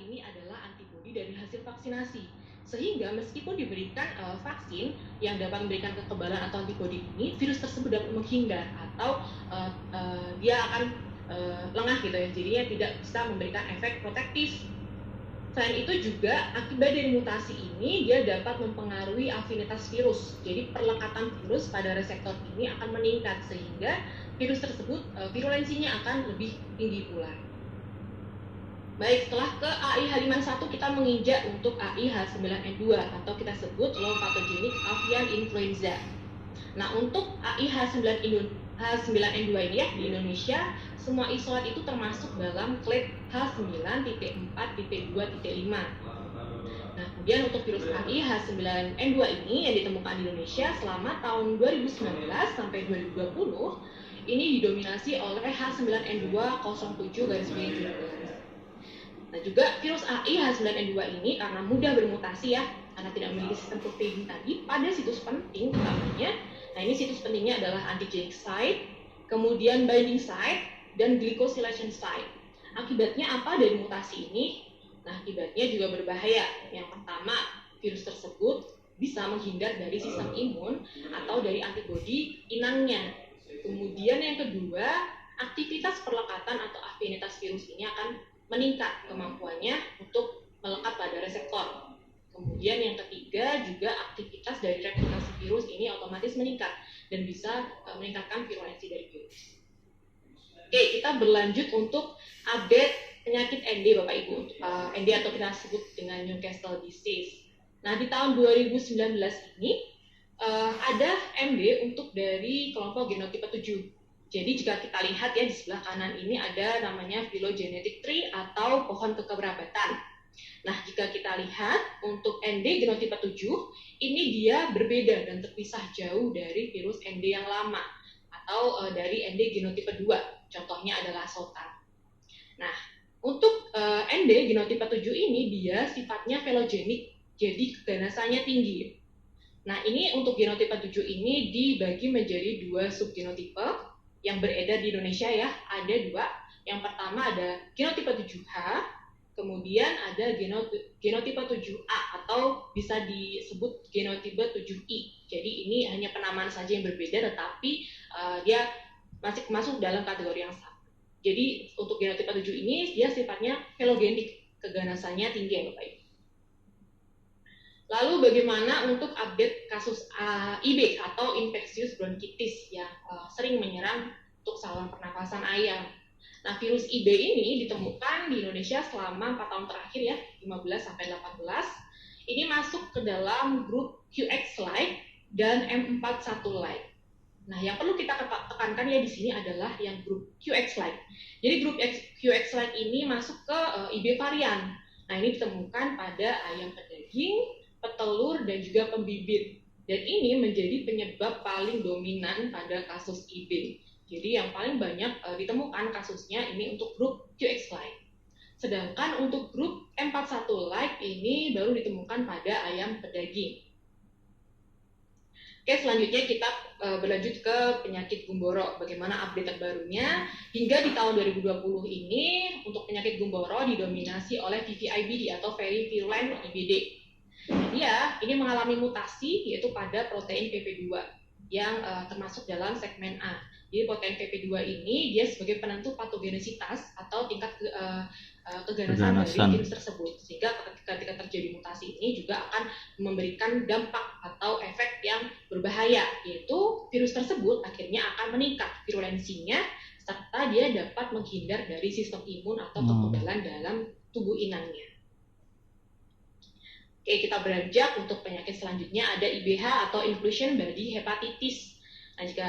ini adalah antibodi dari hasil vaksinasi. Sehingga meskipun diberikan vaksin yang dapat memberikan kekebalan atau antibodi ini, virus tersebut dapat menghindar atau dia akan lengah gitu ya, jadinya tidak bisa memberikan efek protektif. Selain itu juga akibat dari mutasi ini dia dapat mempengaruhi afinitas virus. Jadi perlekatan virus pada reseptor ini akan meningkat sehingga virus tersebut virulensinya akan lebih tinggi pula. Baik, setelah ke AIH51 kita menginjak untuk AIH9N2 atau kita sebut low pathogenic avian influenza. Nah, untuk AIH9N2 ini ya di Indonesia, semua isolat itu termasuk dalam clade H9.4.2.5. Nah, kemudian untuk virus AIH9N2 ini yang ditemukan di Indonesia selama tahun 2019 sampai 2020, ini didominasi oleh H9N207-17. Nah, juga virus AIH9N2 ini karena mudah bermutasi ya, karena tidak memiliki sistem protein tadi pada situs penting utamanya. Nah, ini situs pentingnya adalah antigenic site, kemudian binding site, dan glycosylation site. Akibatnya apa dari mutasi ini? Nah, akibatnya juga berbahaya. Yang pertama, virus tersebut bisa menghindar dari sistem imun atau dari antibodi inangnya. Kemudian yang kedua, aktivitas perlekatan atau afinitas virus ini akan meningkat kemampuannya untuk melekat pada reseptor. Kemudian yang ketiga juga aktivitas dari replikasi virus ini otomatis meningkat dan bisa meningkatkan virulensi dari virus. Oke, kita berlanjut untuk update penyakit ND Bapak Ibu. ND atau kita sebut dengan Newcastle disease. Nah, di tahun 2019 ini ada MD untuk dari kelompok genotipe 7. Jadi jika kita lihat ya di sebelah kanan ini ada namanya phylogenetic tree atau pohon kekerabatan. Nah, jika kita lihat untuk ND genotipe 7, ini dia berbeda dan terpisah jauh dari virus ND yang lama atau dari ND genotipe 2. Contohnya adalah SOTA. Nah, untuk ND genotipe 7 ini dia sifatnya phylogenik, jadi keganasannya tinggi. Nah, ini untuk genotipe 7 ini dibagi menjadi 2 subgenotipe yang beredar di Indonesia ya, ada 2. Yang pertama ada genotipe 7H, kemudian ada genotipe 7A atau bisa disebut genotipe 7I. Jadi ini hanya penamaan saja yang berbeda, tetapi dia masih masuk dalam kategori yang sama. Jadi untuk genotipe 7 ini dia sifatnya phylogenik, keganasannya tinggi ya Bapak Ibu. Lalu bagaimana untuk update kasus IB atau infectious bronchitis yang sering menyerang untuk saluran pernafasan ayam. Nah, virus IB ini ditemukan di Indonesia selama 4 tahun terakhir ya, 15 sampai 18. Ini masuk ke dalam grup QX-like dan M41-like. Nah, yang perlu kita tekankan ya di sini adalah yang grup QX-like. Jadi grup QX-like ini masuk ke IB varian. Nah, ini ditemukan pada ayam pedaging, petelur, dan juga pembibit. Dan ini menjadi penyebab paling dominan pada kasus IB. Jadi yang paling banyak ditemukan kasusnya ini untuk grup QX-like. Sedangkan untuk grup M41-like ini baru ditemukan pada ayam pedaging. Oke, selanjutnya kita berlanjut ke penyakit gumboro. Bagaimana update terbarunya? Hingga di tahun 2020 ini, untuk penyakit gumboro didominasi oleh VVIBD atau Very Virulent IBD. Dia ini mengalami mutasi yaitu pada protein PP2 yang termasuk dalam segmen A. Jadi protein PP2 ini dia sebagai penentu patogenesitas atau tingkat keganasan dari virus tersebut. Sehingga ketika terjadi mutasi ini juga akan memberikan dampak atau efek yang berbahaya, yaitu virus tersebut akhirnya akan meningkat virulensinya serta dia dapat menghindar dari sistem imun atau kekebalan dalam tubuh inangnya. Oke, kita beranjak untuk penyakit selanjutnya ada IBH atau Inclusion Body Hepatitis. Nah, jika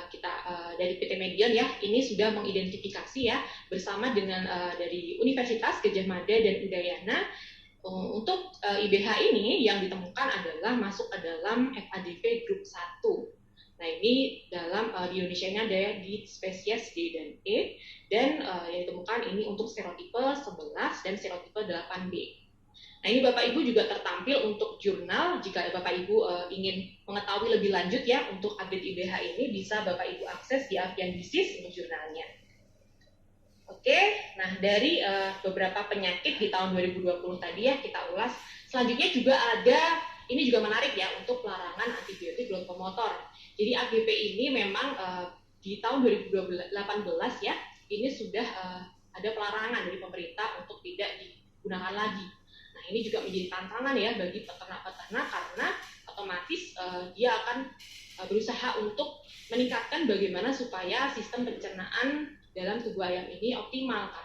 kita dari PT Medion ya, ini sudah mengidentifikasi ya bersama dengan dari Universitas Gadjah Mada dan Udayana untuk IBH ini yang ditemukan adalah masuk ke dalam FADV grup 1. Nah, ini dalam di Indonesia ini ada di spesies D dan E dan yang ditemukan ini untuk serotipe 11 dan serotipe 8B. Nah, ini Bapak Ibu juga tertampil untuk jurnal. Jika Bapak Ibu ingin mengetahui lebih lanjut ya untuk update IBH ini, bisa Bapak Ibu akses di Avian Disease untuk jurnalnya. Oke, nah dari beberapa penyakit di tahun 2020 tadi ya kita ulas. Selanjutnya juga ada, ini juga menarik ya, untuk pelarangan antibiotik growth promotor. Jadi AGP ini memang di tahun 2018 ya, ini sudah ada pelarangan dari pemerintah untuk tidak digunakan lagi. Nah ini juga menjadi tantangan ya bagi peternak-peternak karena otomatis dia akan berusaha untuk meningkatkan bagaimana supaya sistem pencernaan dalam tubuh ayam ini optimal